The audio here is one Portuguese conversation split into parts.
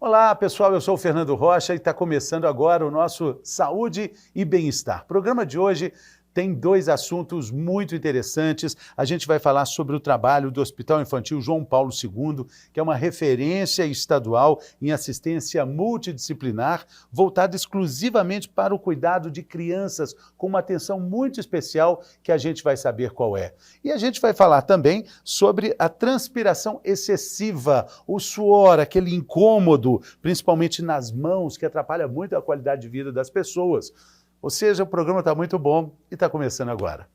Olá, pessoal, eu sou o Fernando Rocha e está começando agora o nosso Saúde e Bem-Estar. O programa de hoje tem dois assuntos muito interessantes. A gente vai falar sobre o trabalho do Hospital Infantil João Paulo II, que é uma referência estadual em assistência multidisciplinar, voltada exclusivamente para o cuidado de crianças, com uma atenção muito especial que a gente vai saber qual é. E a gente vai falar também sobre a transpiração excessiva, o suor, aquele incômodo, principalmente nas mãos, que atrapalha muito a qualidade de vida das pessoas. Ou seja, o programa está muito bom e está começando agora.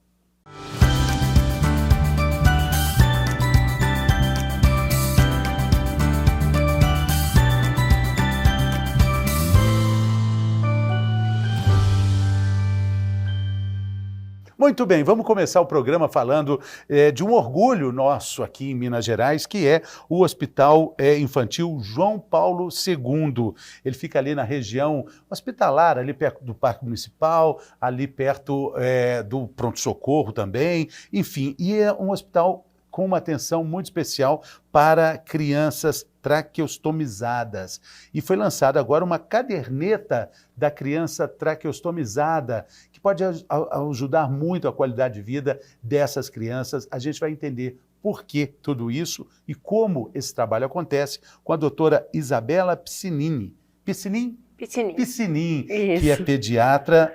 Muito bem, vamos começar o programa falando de um orgulho nosso aqui em Minas Gerais, que é o Hospital Infantil João Paulo II. Ele fica ali na região hospitalar, ali perto do Parque Municipal, ali perto do pronto-socorro também, enfim, e é um hospital com uma atenção muito especial para crianças traqueostomizadas. E foi lançada agora uma caderneta da criança traqueostomizada, que pode ajudar muito a qualidade de vida dessas crianças. A gente vai entender por que tudo isso e como esse trabalho acontece com a doutora Isabela Piscinin. Piscinin? Piscinin, que é pediatra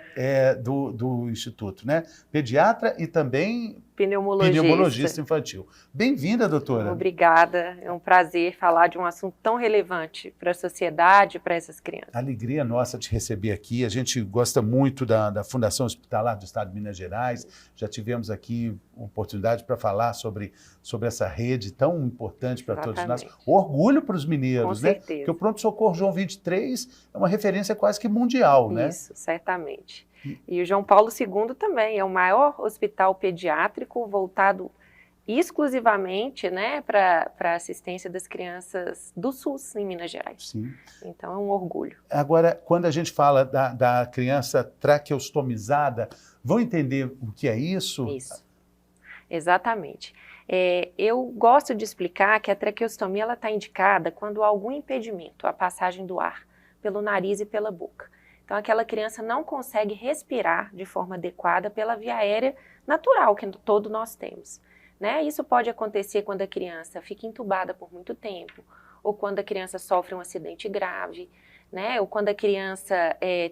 do Instituto, né? Pediatra e também pneumologista infantil. Bem-vinda, doutora. Obrigada, é um prazer falar de um assunto tão relevante para a sociedade, para essas crianças. Alegria nossa te receber aqui, a gente gosta muito da Fundação Hospitalar do Estado de Minas Gerais, já tivemos aqui oportunidade para falar sobre essa rede tão importante para todos nós. Orgulho para os mineiros, né? Porque o Pronto-Socorro João 23 é uma referência quase que mundial, né? Isso, certamente. E o João Paulo II também é o maior hospital pediátrico voltado exclusivamente, né, para a assistência das crianças do SUS em Minas Gerais. Sim. Então é um orgulho. Agora, quando a gente fala da criança traqueostomizada, vão entender o que é isso? Isso, exatamente. Eu gosto de explicar que a traqueostomia está indicada quando há algum impedimento à passagem do ar pelo nariz e pela boca. Então, aquela criança não consegue respirar de forma adequada pela via aérea natural que todos nós temos, né? Isso pode acontecer quando a criança fica entubada por muito tempo, ou quando a criança sofre um acidente grave, né? Ou quando a criança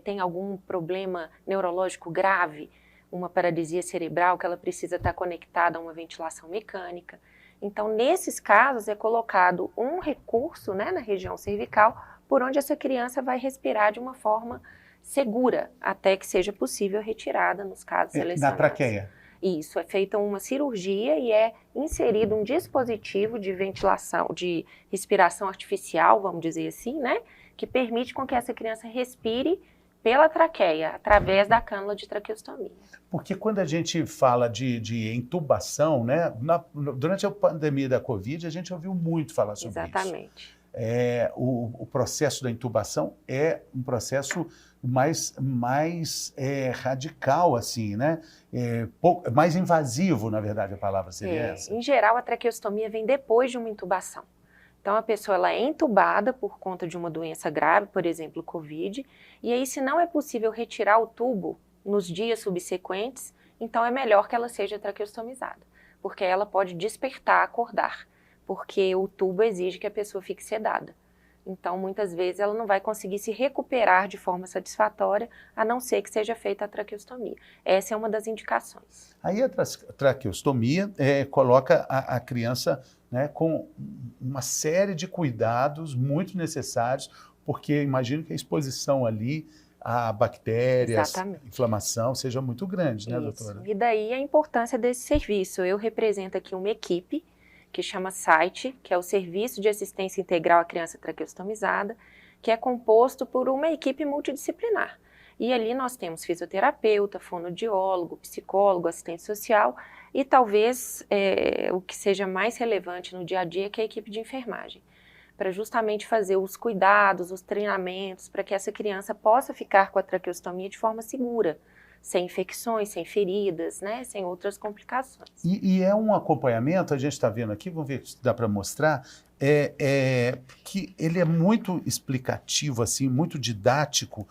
tem algum problema neurológico grave, uma paralisia cerebral que ela precisa estar conectada a uma ventilação mecânica. Então, nesses casos, é colocado um recurso, né, na região cervical, por onde essa criança vai respirar de uma forma segura, até que seja possível a retirada nos casos selecionados. Na traqueia? Isso, é feita uma cirurgia e é inserido um dispositivo de ventilação, de respiração artificial, vamos dizer assim, né? Que permite com que essa criança respire pela traqueia, através da cânula de traqueostomia. Porque quando a gente fala de intubação, né? Durante a pandemia da Covid, a gente ouviu muito falar sobre isso. Exatamente. O processo da intubação é um processo mais radical, assim, né? Mais invasivo, na verdade, a palavra seria essa. Em geral, a traqueostomia vem depois de uma intubação. Então, a pessoa ela é entubada por conta de uma doença grave, por exemplo, Covid, e aí, se não é possível retirar o tubo nos dias subsequentes, então é melhor que ela seja traqueostomizada, porque ela pode despertar, acordar, porque o tubo exige que a pessoa fique sedada. Então, muitas vezes, ela não vai conseguir se recuperar de forma satisfatória, a não ser que seja feita a traqueostomia. Essa é uma das indicações. Aí a traqueostomia coloca a criança, né, com uma série de cuidados muito necessários, porque imagino que a exposição ali a bactérias, inflamação, seja muito grande, né, doutora? E daí a importância desse serviço. Eu represento aqui uma equipe que chama SITE, que é o Serviço de Assistência Integral à Criança Traqueostomizada, que é composto por uma equipe multidisciplinar. E ali nós temos fisioterapeuta, fonoaudiólogo, psicólogo, assistente social e talvez o que seja mais relevante no dia a dia, que é a equipe de enfermagem, para justamente fazer os cuidados, os treinamentos, para que essa criança possa ficar com a traqueostomia de forma segura, sem infecções, sem feridas, né, sem outras complicações. E é um acompanhamento, a gente está vendo aqui, vamos ver se dá para mostrar, que ele é muito explicativo, assim, muito didático,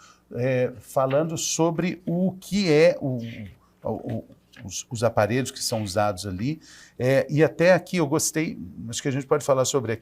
falando sobre o que é os aparelhos que são usados ali. E até aqui eu gostei, acho que a gente pode falar sobre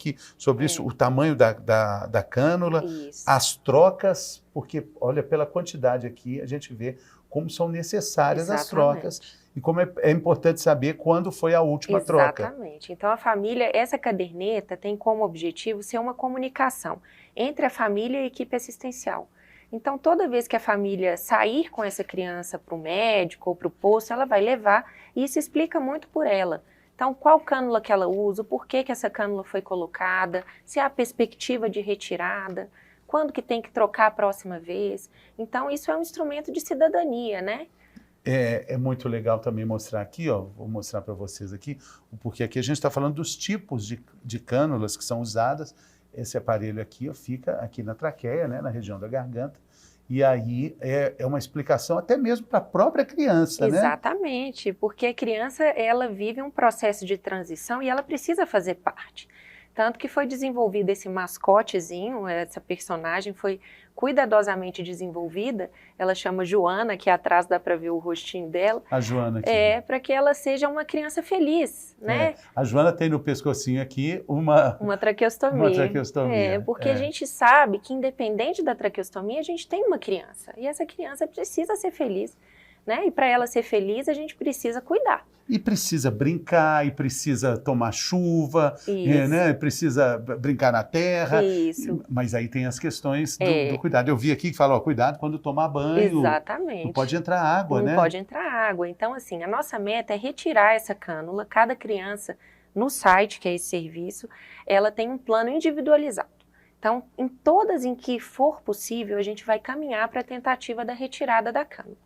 isso, o tamanho da cânula, Isso. as trocas, porque, olha, pela quantidade aqui, a gente vê como são necessárias as trocas. E como é importante saber quando foi a última troca. Exatamente. Então, a família, essa caderneta tem como objetivo ser uma comunicação entre a família e a equipe assistencial. Então, toda vez que a família sair com essa criança para o médico ou para o posto, ela vai levar, e isso explica muito por ela. Então, qual cânula que ela usa, o porquê que essa cânula foi colocada, se há perspectiva de retirada, quando que tem que trocar a próxima vez. Então, isso é um instrumento de cidadania, né? É muito legal também mostrar aqui, ó, vou mostrar para vocês aqui, porque aqui a gente está falando dos tipos de cânulas que são usadas. Esse aparelho aqui, ó, fica aqui na traqueia, né, na região da garganta, e aí é uma explicação até mesmo para a própria criança, né? Exatamente, porque a criança, ela vive um processo de transição e ela precisa fazer parte. Tanto que foi desenvolvido esse mascotezinho, essa personagem foi cuidadosamente desenvolvida, ela chama Joana, que atrás dá para ver o rostinho dela. A Joana aqui. Para que ela seja uma criança feliz, né? A Joana tem no pescocinho aqui uma traqueostomia. Uma traqueostomia. Porque a gente sabe que independente da traqueostomia, a gente tem uma criança. E essa criança precisa ser feliz, né? E para ela ser feliz, a gente precisa cuidar. E precisa brincar, e precisa tomar chuva, né? Precisa brincar na terra. Isso. Mas aí tem as questões do cuidado. Eu vi aqui que fala, ó, cuidado quando tomar banho. Exatamente. Não pode entrar água, né? Não pode entrar água. Então, assim, a nossa meta é retirar essa cânula. Cada criança, no site, que é esse serviço, ela tem um plano individualizado. Então, em todas em que for possível, a gente vai caminhar para a tentativa da retirada da cânula.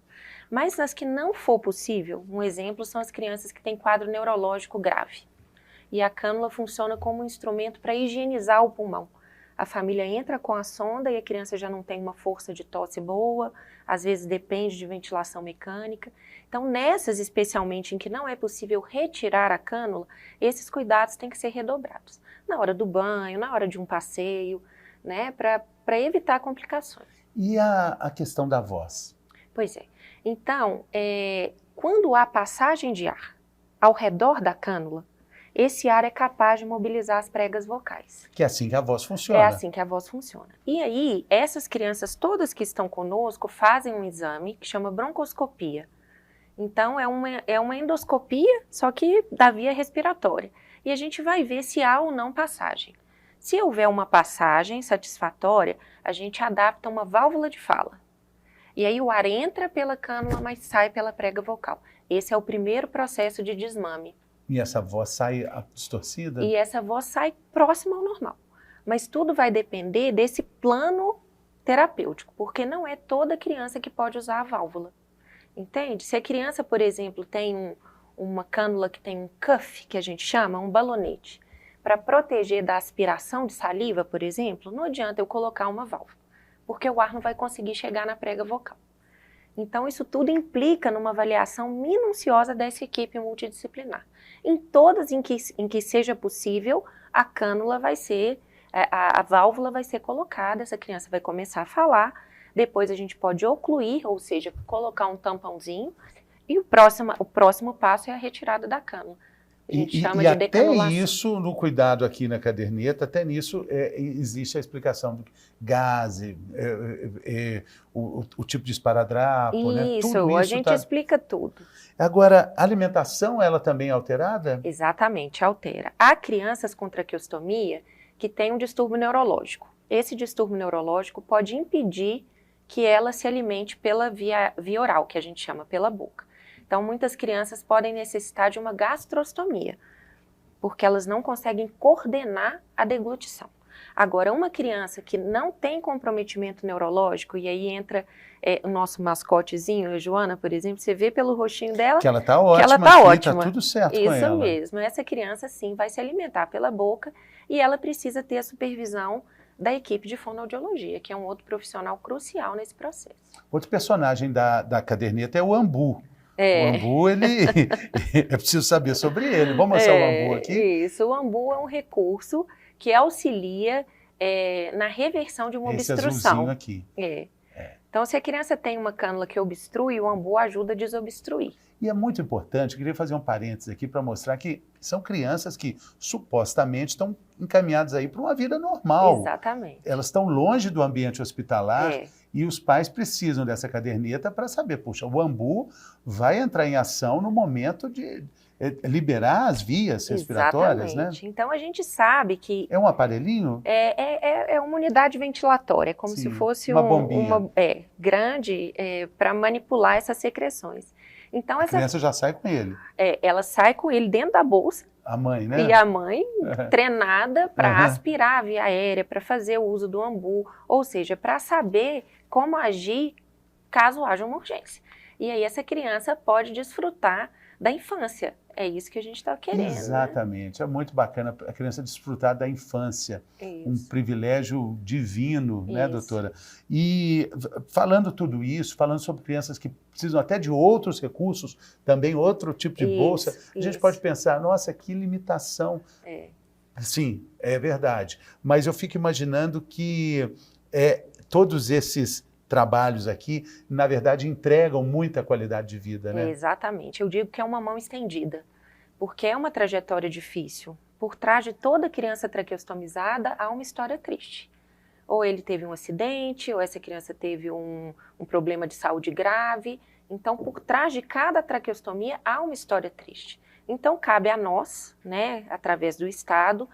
Mas nas que não for possível, um exemplo são as crianças que têm quadro neurológico grave. E a cânula funciona como um instrumento para higienizar o pulmão. A família entra com a sonda e a criança já não tem uma força de tosse boa, às vezes depende de ventilação mecânica. Então, nessas especialmente em que não é possível retirar a cânula, esses cuidados têm que ser redobrados. Na hora do banho, na hora de um passeio, né, para evitar complicações. E a questão da voz? Pois é. Então, quando há passagem de ar ao redor da cânula, esse ar é capaz de mobilizar as pregas vocais. Que é assim que a voz funciona. É assim que a voz funciona. E aí, essas crianças todas que estão conosco fazem um exame que chama broncoscopia. Então, é uma endoscopia, só que da via respiratória. E a gente vai ver se há ou não passagem. Se houver uma passagem satisfatória, a gente adapta uma válvula de fala. E aí o ar entra pela cânula, mas sai pela prega vocal. Esse é o primeiro processo de desmame. E essa voz sai distorcida? E essa voz sai próxima ao normal. Mas tudo vai depender desse plano terapêutico, porque não é toda criança que pode usar a válvula. Entende? Se a criança, por exemplo, tem uma cânula que tem um cuff, que a gente chama, um balonete, para proteger da aspiração de saliva, por exemplo, não adianta eu colocar uma válvula, porque o ar não vai conseguir chegar na prega vocal. Então, isso tudo implica numa avaliação minuciosa dessa equipe multidisciplinar. Em todas em que seja possível, a cânula vai ser, a válvula vai ser colocada, essa criança vai começar a falar, depois a gente pode ocluir, ou seja, colocar um tampãozinho, e o próximo passo é a retirada da cânula. A gente chama de decanulação. Até isso, no cuidado aqui na caderneta, até nisso existe a explicação do gase, o tipo de esparadrapo, né? Isso, Tudo a gente explica tudo. Agora, a alimentação, ela também é alterada? Exatamente, altera. Há crianças com traqueostomia que têm um distúrbio neurológico. Esse distúrbio neurológico pode impedir que ela se alimente pela via oral, que a gente chama pela boca. Então, muitas crianças podem necessitar de uma gastrostomia, porque elas não conseguem coordenar a deglutição. Agora, uma criança que não tem comprometimento neurológico, e aí entra o nosso mascotezinho, a Joana, por exemplo, você vê pelo rostinho dela que ela está ótima, que ela tá ótima. Tá tudo certo com ela. Isso mesmo, essa criança sim vai se alimentar pela boca e ela precisa ter a supervisão da equipe de fonoaudiologia, que é um outro profissional crucial nesse processo. Outro personagem da caderneta é o Ambu. O Ambu, é preciso saber sobre ele. Vamos mostrar o Ambu aqui? Isso, o Ambu é um recurso que auxilia na reversão de uma Esse obstrução. azulzinho aqui. Então, se a criança tem uma cânula que obstrui, o ambu ajuda a desobstruir. E é muito importante, eu queria fazer um parênteses aqui para mostrar que são crianças que supostamente estão encaminhadas aí para uma vida normal. Exatamente. Elas estão longe do ambiente hospitalar e os pais precisam dessa caderneta para saber, puxa, o ambu vai entrar em ação no momento de liberar as vias respiratórias, Exatamente. né? Então, a gente sabe que... É um aparelhinho? É uma unidade ventilatória, é como Sim, se fosse uma bombinha. grande para manipular essas secreções. Então, A criança já sai com ele. Ela sai com ele dentro da bolsa. A mãe, né? E a mãe treinada para Uhum. aspirar a via aérea, para fazer o uso do ambu, ou seja, para saber como agir caso haja uma urgência. E aí essa criança pode desfrutar da infância. É isso que a gente está querendo. Exatamente. É muito bacana a criança desfrutar da infância. Isso. Um privilégio divino, né, Isso. doutora? E falando tudo isso, falando sobre crianças que precisam até de outros recursos, também outro tipo de bolsa, a gente pode pensar, nossa, que limitação. Sim, é verdade. Mas eu fico imaginando que todos esses trabalhos aqui, na verdade, entregam muita qualidade de vida, né? Exatamente. Eu digo que é uma mão estendida, porque é uma trajetória difícil. Por trás de toda criança traqueostomizada há uma história triste. Ou ele teve um acidente, ou essa criança teve um problema de saúde grave. Então, por trás de cada traqueostomia há uma história triste. Então, cabe a nós, né, através do Estado,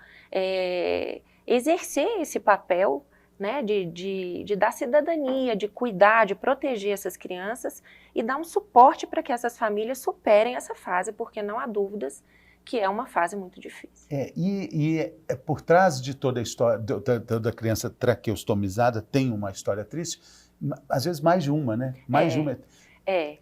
exercer esse papel, né, de dar cidadania, de cuidar, de proteger essas crianças e dar um suporte para que essas famílias superem essa fase, porque não há dúvidas que é uma fase muito difícil. Por trás de toda a história, toda criança traqueostomizada tem uma história triste, às vezes mais de uma, né? Mais de uma.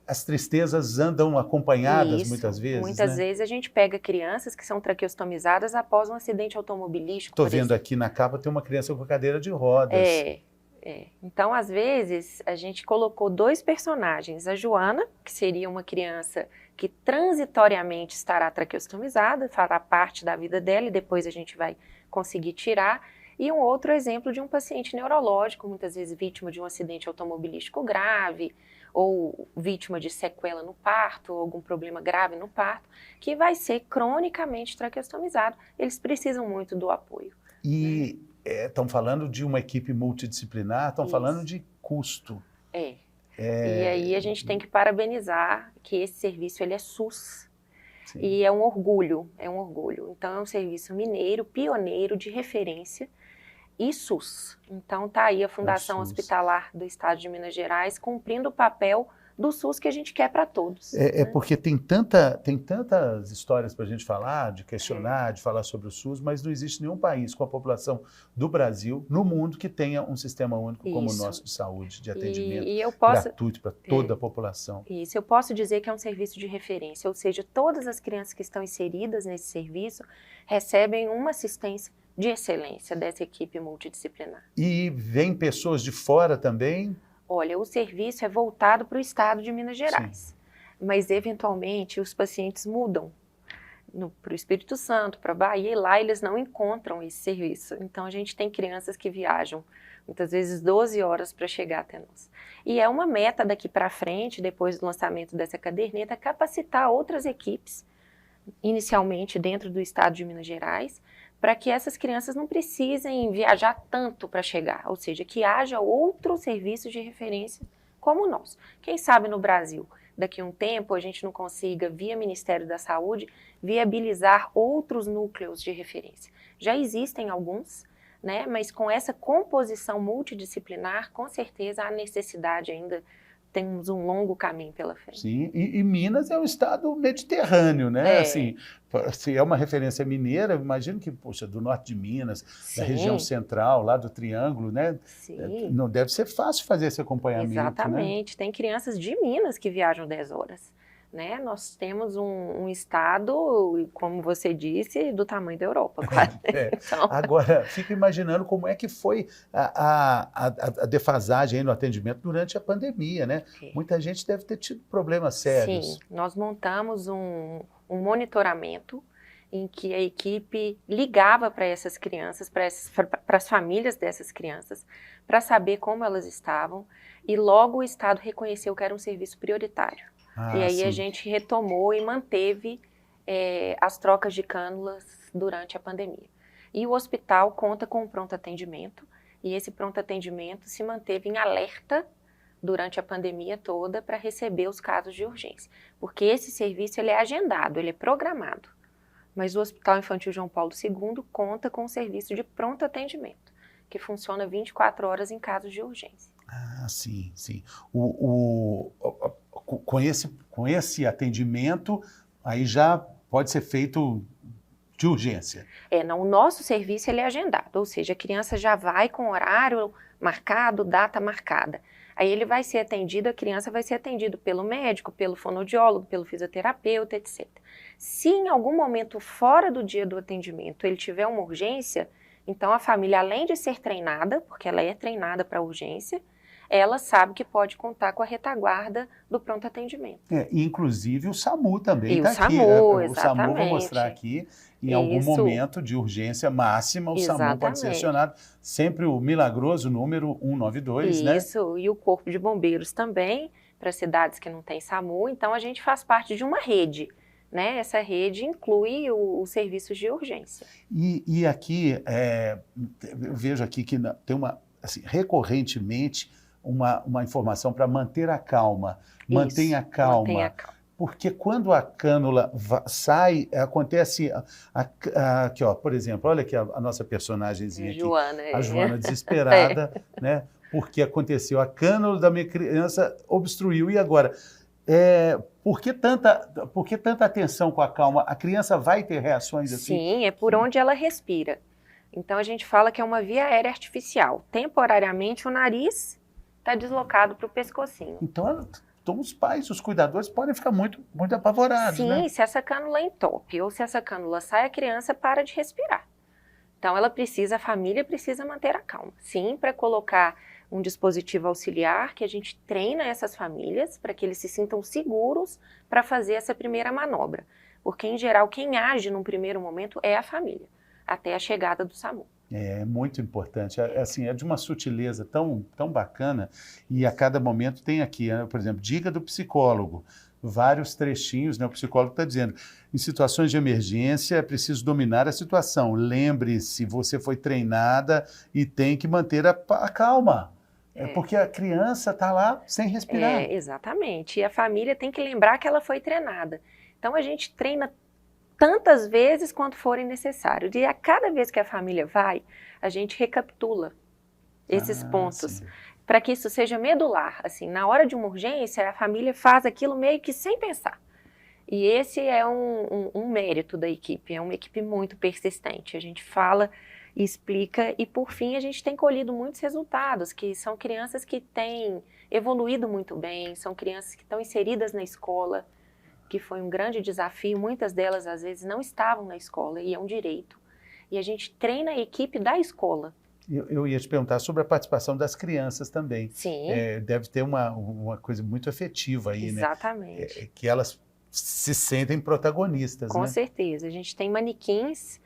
As tristezas andam acompanhadas muitas vezes. Muitas vezes a gente pega crianças que são traqueostomizadas após um acidente automobilístico. Estou vendo aqui na capa, tem uma criança com cadeira de rodas. Então, às vezes, a gente colocou dois personagens. A Joana, que seria uma criança que transitoriamente estará traqueostomizada, fará parte da vida dela e depois a gente vai conseguir tirar. E um outro exemplo de um paciente neurológico, muitas vezes vítima de um acidente automobilístico grave, ou vítima de sequela no parto, ou algum problema grave no parto, que vai ser cronicamente traqueostomizado. Eles precisam muito do apoio. E estão falando de uma equipe multidisciplinar, estão falando de custo. E aí a gente tem que parabenizar que esse serviço ele é SUS. Sim. E é um orgulho. Então é um serviço mineiro, pioneiro, de referência, e SUS. Então está aí a Fundação Hospitalar do Estado de Minas Gerais cumprindo o papel do SUS que a gente quer para todos. Porque tem tantas histórias para a gente falar, de questionar, de falar sobre o SUS, mas não existe nenhum país com a população do Brasil, no mundo, que tenha um sistema único como o nosso de saúde, de atendimento gratuito para toda a população. Isso, eu posso dizer que é um serviço de referência, ou seja, todas as crianças que estão inseridas nesse serviço recebem uma assistência de excelência dessa equipe multidisciplinar. E vem pessoas de fora também? Olha, o serviço é voltado para o estado de Minas Gerais, mas eventualmente os pacientes mudam para o Espírito Santo, para a Bahia, e lá eles não encontram esse serviço. Então a gente tem crianças que viajam muitas vezes 12 horas para chegar até nós. E é uma meta daqui para frente, depois do lançamento dessa caderneta, capacitar outras equipes, inicialmente dentro do estado de Minas Gerais, para que essas crianças não precisem viajar tanto para chegar, ou seja, que haja outros serviços de referência como o nosso. Quem sabe no Brasil, daqui a um tempo, a gente não consiga, via Ministério da Saúde, viabilizar outros núcleos de referência. Já existem alguns, né, mas com essa composição multidisciplinar, com certeza há necessidade ainda. Temos um longo caminho pela frente. Sim, e Minas é um estado mediterrâneo, né? Assim, se é uma referência mineira, imagino que, poxa, do norte de Minas, da região central, lá do Triângulo, né? Sim. Não deve ser fácil fazer esse acompanhamento, Exatamente. Né? Tem crianças de Minas que viajam 10 horas. Né? Nós temos um estado, como você disse, do tamanho da Europa, quase. Então... Agora, fico imaginando como é que foi a defasagem aí no atendimento durante a pandemia, né? Muita gente deve ter tido problemas sérios. Sim, nós montamos um monitoramento em que a equipe ligava para essas crianças, para as famílias dessas crianças, para saber como elas estavam, e logo o Estado reconheceu que era um serviço prioritário. E aí a gente retomou e manteve as trocas de cânulas durante a pandemia. E o hospital conta com um pronto atendimento, e esse pronto atendimento se manteve em alerta durante a pandemia toda para receber os casos de urgência. Porque esse serviço ele é agendado, ele é programado. Mas o Hospital Infantil João Paulo II conta com um serviço de pronto atendimento, que funciona 24 horas em casos de urgência. Ah, sim, sim. Com esse atendimento, aí já pode ser feito de urgência. Não, o nosso serviço ele é agendado, ou seja, a criança já vai com horário marcado, data marcada. Aí ele vai ser atendido, a criança vai ser atendida pelo médico, pelo fonoaudiólogo, pelo fisioterapeuta, etc. Se em algum momento fora do dia do atendimento ele tiver uma urgência, então a família, além de ser treinada, porque ela é treinada para urgência, ela sabe que pode contar com a retaguarda do pronto atendimento. Inclusive o SAMU também está aqui. SAMU, o SAMU vai mostrar aqui, em algum momento de urgência máxima, o SAMU pode ser acionado. Sempre o milagroso número 192, né? Isso, e o Corpo de Bombeiros também, para cidades que não tem SAMU. Então a gente faz parte de uma rede, né? Essa rede inclui os serviços de urgência. E aqui, eu vejo aqui que tem assim, recorrentemente, uma informação para manter a calma. Mantenha calma. Porque quando a cânula sai, acontece... aqui, ó, por exemplo, olha aqui a nossa personagemzinha aqui. A Joana desesperada, né? Porque aconteceu, a cânula da minha criança obstruiu. E agora? Por que tanta atenção com a calma? A criança vai ter reações assim? Sim, é por onde ela respira. Então a gente fala que é uma via aérea artificial. Temporariamente o nariz está deslocado para o pescocinho. Então os pais, os cuidadores podem ficar muito, muito apavorados, Sim, né? se essa cânula entope ou se essa cânula sai, a criança para de respirar. Então a família precisa manter a calma. Sim, para colocar um dispositivo auxiliar que a gente treina essas famílias para que eles se sintam seguros para fazer essa primeira manobra. Porque, em geral, quem age num primeiro momento é a família, até a chegada do SAMU. É muito importante, assim, é de uma sutileza tão bacana, e a cada momento tem aqui, por exemplo, dica do psicólogo, vários trechinhos, né? O psicólogo está dizendo, em situações de emergência é preciso dominar a situação, lembre-se, você foi treinada e tem que manter a calma, porque a criança está lá sem respirar. Exatamente, e a família tem que lembrar que ela foi treinada. Então a gente treina tantas vezes quanto forem necessários. E a cada vez que a família vai, a gente recapitula esses pontos, para que isso seja medular. Assim, na hora de uma urgência, a família faz aquilo meio que sem pensar. E esse é um mérito da equipe, é uma equipe muito persistente. A gente fala e explica, e por fim a gente tem colhido muitos resultados, que são crianças que têm evoluído muito bem, são crianças que estão inseridas na escola, que foi um grande desafio, muitas delas às vezes não estavam na escola, e é um direito. E a gente treina a equipe da escola. Eu ia te perguntar sobre a participação das crianças também. Sim. Deve ter uma coisa muito afetiva aí, exatamente, né? Que elas se sentem protagonistas, com né? certeza. A gente tem manequins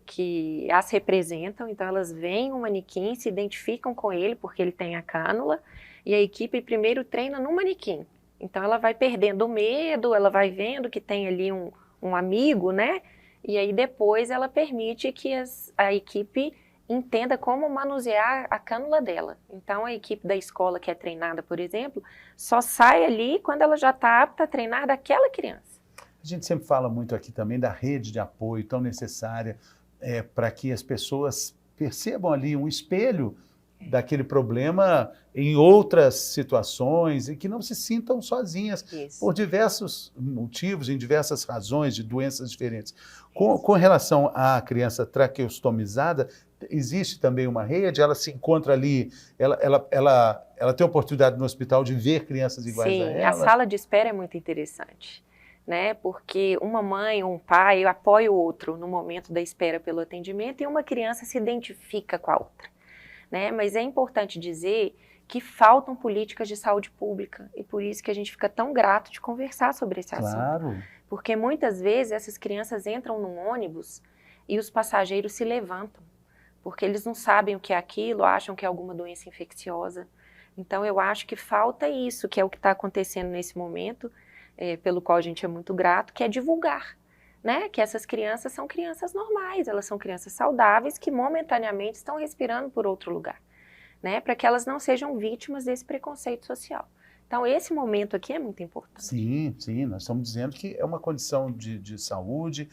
que as representam, então elas veem o manequim, se identificam com ele, porque ele tem a cânula, e a equipe primeiro treina no manequim. Então ela vai perdendo o medo, ela vai vendo que tem ali um amigo, né? E aí depois ela permite que a equipe entenda como manusear a cânula dela. Então a equipe da escola que é treinada, por exemplo, só sai ali quando ela já está apta a treinar daquela criança. A gente sempre fala muito aqui também da rede de apoio tão necessária para que as pessoas percebam ali um espelho daquele problema em outras situações e que não se sintam sozinhas. Isso. Por diversos motivos, em diversas razões de doenças diferentes. Com relação à criança traqueostomizada, existe também uma rede, ela se encontra ali, ela tem a oportunidade no hospital de ver crianças iguais a ela? Sim, a sala de espera é muito interessante, né? Porque uma mãe ou um pai apoia o outro no momento da espera pelo atendimento e uma criança se identifica com a outra. Né? Mas é importante dizer que faltam políticas de saúde pública e por isso que a gente fica tão grato de conversar sobre esse assunto. Claro. Porque muitas vezes essas crianças entram num ônibus e os passageiros se levantam, porque eles não sabem o que é aquilo, acham que é alguma doença infecciosa. Então eu acho que falta isso, que é o que está acontecendo nesse momento, pelo qual a gente é muito grato, que é divulgar, né? Que essas crianças são crianças normais, elas são crianças saudáveis que momentaneamente estão respirando por outro lugar, né? Para que elas não sejam vítimas desse preconceito social. Então esse momento aqui é muito importante. Sim, sim, nós estamos dizendo que é uma condição de saúde,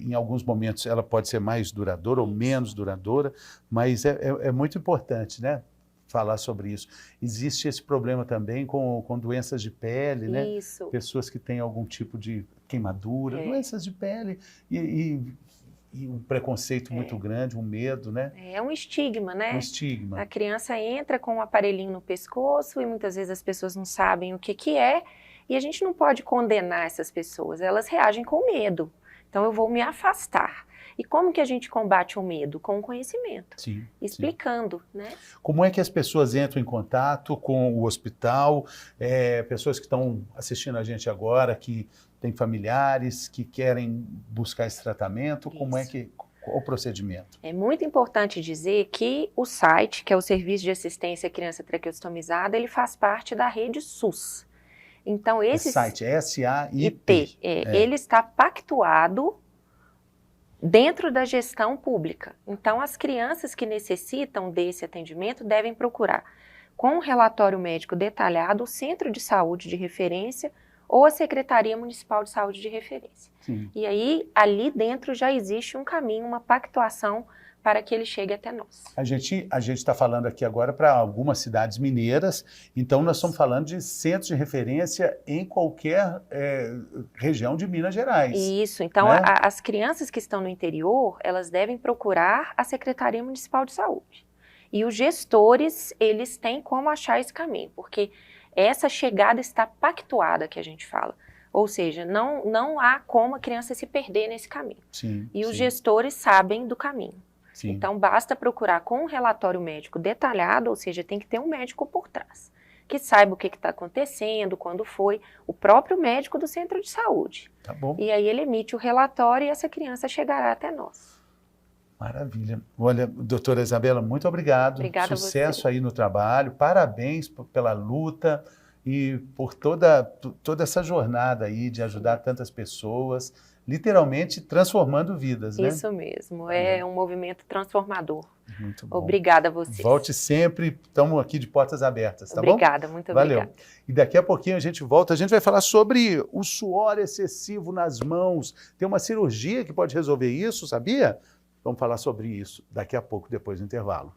em alguns momentos ela pode ser mais duradoura ou menos duradoura, mas é muito importante, né? Falar sobre isso. Existe esse problema também com doenças de pele, né? Isso. Pessoas que têm algum tipo de queimadura, doenças de pele e um preconceito muito grande, um medo, né? É um estigma, né? Um estigma. A criança entra com um aparelhinho no pescoço e muitas vezes as pessoas não sabem o que é, e a gente não pode condenar essas pessoas, elas reagem com medo. Então eu vou me afastar. E como que a gente combate o medo? Com o conhecimento, sim, explicando, né? Como é que as pessoas entram em contato com o hospital, pessoas que estão assistindo a gente agora, que têm familiares, que querem buscar esse tratamento, qual o procedimento? É muito importante dizer que o site, que é o Serviço de Assistência à Criança Traqueostomizada, ele faz parte da rede SUS. Então esse site é SAIP. Ele está pactuado dentro da gestão pública. Então, as crianças que necessitam desse atendimento devem procurar, com um relatório médico detalhado, o centro de saúde de referência ou a Secretaria Municipal de Saúde de referência. Sim. E aí, ali dentro já existe um caminho, uma pactuação para que ele chegue até nós. A gente está falando aqui agora para algumas cidades mineiras, então nós estamos falando de centros de referência em qualquer região de Minas Gerais. Isso, então né? As crianças que estão no interior, elas devem procurar a Secretaria Municipal de Saúde. E os gestores, eles têm como achar esse caminho, porque essa chegada está pactuada, que a gente fala. Ou seja, não há como a criança se perder nesse caminho. Sim, e os gestores sabem do caminho. Sim. Então, basta procurar com um relatório médico detalhado, ou seja, tem que ter um médico por trás, que saiba o que está acontecendo, quando foi, o próprio médico do centro de saúde. Tá bom. E aí ele emite o relatório e essa criança chegará até nós. Maravilha. Olha, doutora Isabela, muito obrigado. Obrigada Sucesso a você. Aí no trabalho, parabéns pela luta e por toda essa jornada aí de ajudar tantas pessoas, literalmente transformando vidas, né? Isso mesmo, é um movimento transformador. Muito bom. Obrigada a você. Volte sempre, estamos aqui de portas abertas, tá obrigada, bom? Muito Valeu. obrigada. E daqui a pouquinho a gente volta, a gente vai falar sobre o suor excessivo nas mãos. Tem uma cirurgia que pode resolver isso, sabia? Vamos falar sobre isso daqui a pouco, depois do intervalo.